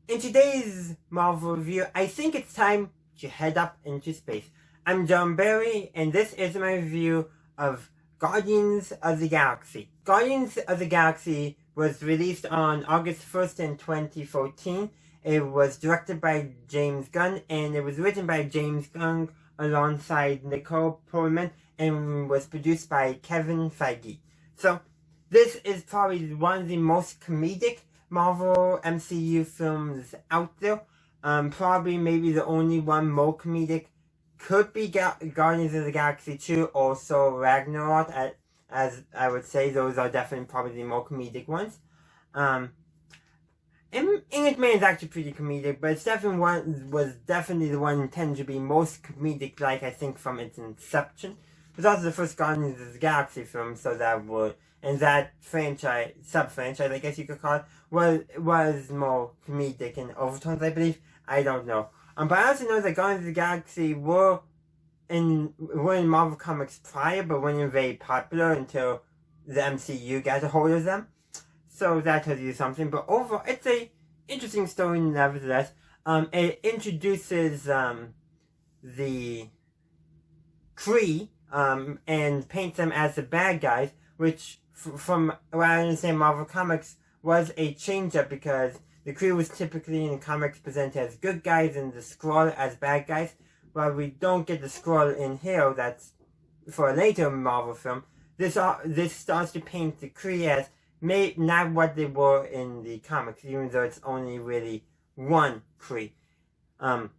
In today's Marvel review, I think it's time to head up into space. I'm John Barry, and this is my review of Guardians of the Galaxy. Guardians of the Galaxy was released on August 1st in 2014. It was directed by James Gunn, and it was written by James Gunn alongside Nicole Perlman, and was produced by Kevin Feige. So, this is probably one of the most comedic Marvel MCU films out there. Probably maybe the only one more comedic could be Guardians of the Galaxy 2, also Ragnarok, as I would say. Those are definitely probably the more comedic ones. And Ant-Man is actually pretty comedic, but it's was definitely the one intended to be most comedic, like I think from its inception. It was also the first Guardians of the Galaxy film, so that franchise, sub-franchise, I guess you could call it, was more comedic in overtones, I believe. I don't know. But I also know that Guardians of the Galaxy were in Marvel Comics prior, but weren't very popular until the MCU got a hold of them. So that tells you something. But overall, it's a interesting story nevertheless. It introduces the Kree and paints them as the bad guys, which, from what I understand, Marvel Comics was a change-up because the Kree was typically in comics presented as good guys and the Skrull as bad guys. While we don't get the Skrull in here, that's for a later Marvel film. This starts to paint the Kree as not what they were in the comics, even though it's only really one Kree. But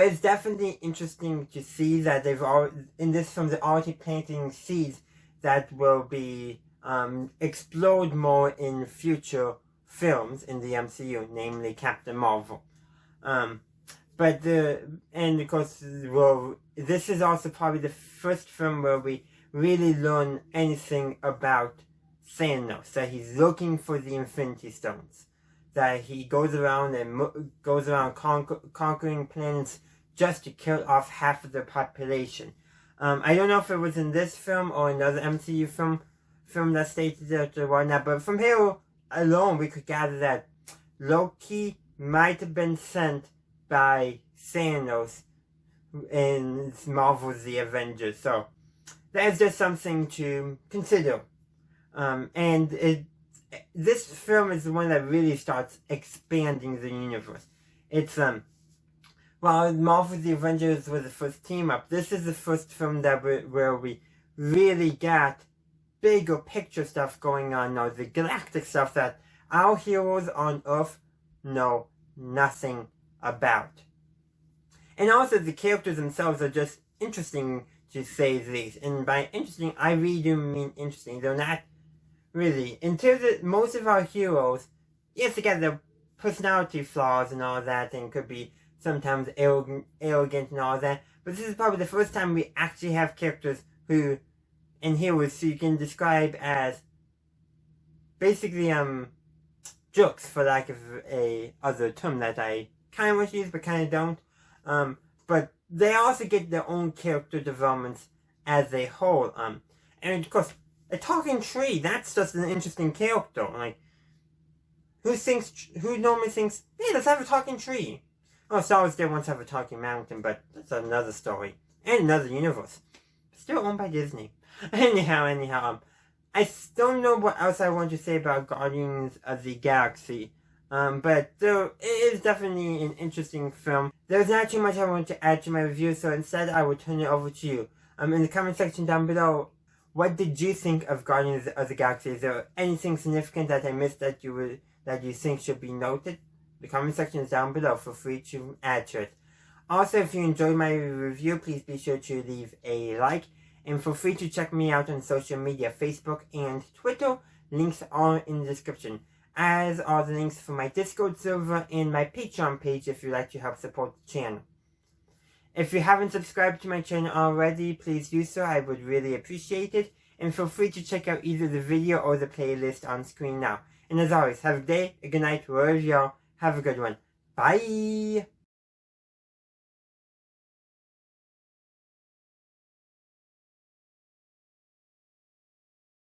it's definitely interesting to see that in this film, they're already planting seeds that will be explode more in future films in the MCU, namely Captain Marvel. And of course, this is also probably the first film where we really learn anything about Thanos, that he's looking for the Infinity Stones, that he goes around conquering planets just to kill off half of the population. I don't know if it was in this film or another MCU film that stated it or whatnot, but from here alone we could gather that Loki might have been sent by Thanos in Marvel's The Avengers. So that's just something to consider. This film is the one that really starts expanding the universe. It's while Marvel's The Avengers was the first team up, this is the first film where we really got bigger picture stuff going on now, the galactic stuff that our heroes on Earth know nothing about. And also the characters themselves are just interesting, to say the least. And by interesting, I really do mean interesting. They're not really. Until most of our heroes, yes, they got their personality flaws and all that, and could be sometimes arrogant and all that, but this is probably the first time we actually have characters who, and heroes who you can describe as basically jokes, for lack of a other term that I kind of want to use but kind of don't. But they also get their own character developments as a whole. And of course, a talking tree, that's just an interesting character. Like, who normally thinks, hey, let's have a talking tree? Oh, Star Wars did once have a talking mountain, but that's another story. And another universe. Still owned by Disney. Anyhow, I don't know what else I want to say about Guardians of the Galaxy. But it is definitely an interesting film. There's not too much I want to add to my review, so instead I will turn it over to you. In the comment section down below, what did you think of Guardians of the Galaxy? Is there anything significant that I missed that you think should be noted? The comment section is down below. Feel free to add to it. Also, if you enjoyed my review, please be sure to leave a like. And feel free to check me out on social media, Facebook and Twitter. Links are in the description. As are the links for my Discord server and my Patreon page if you'd like to help support the channel. If you haven't subscribed to my channel already, please do so. I would really appreciate it. And feel free to check out either the video or the playlist on screen now. And as always, have a good day, a good night, wherever you are. Have a good one. Bye!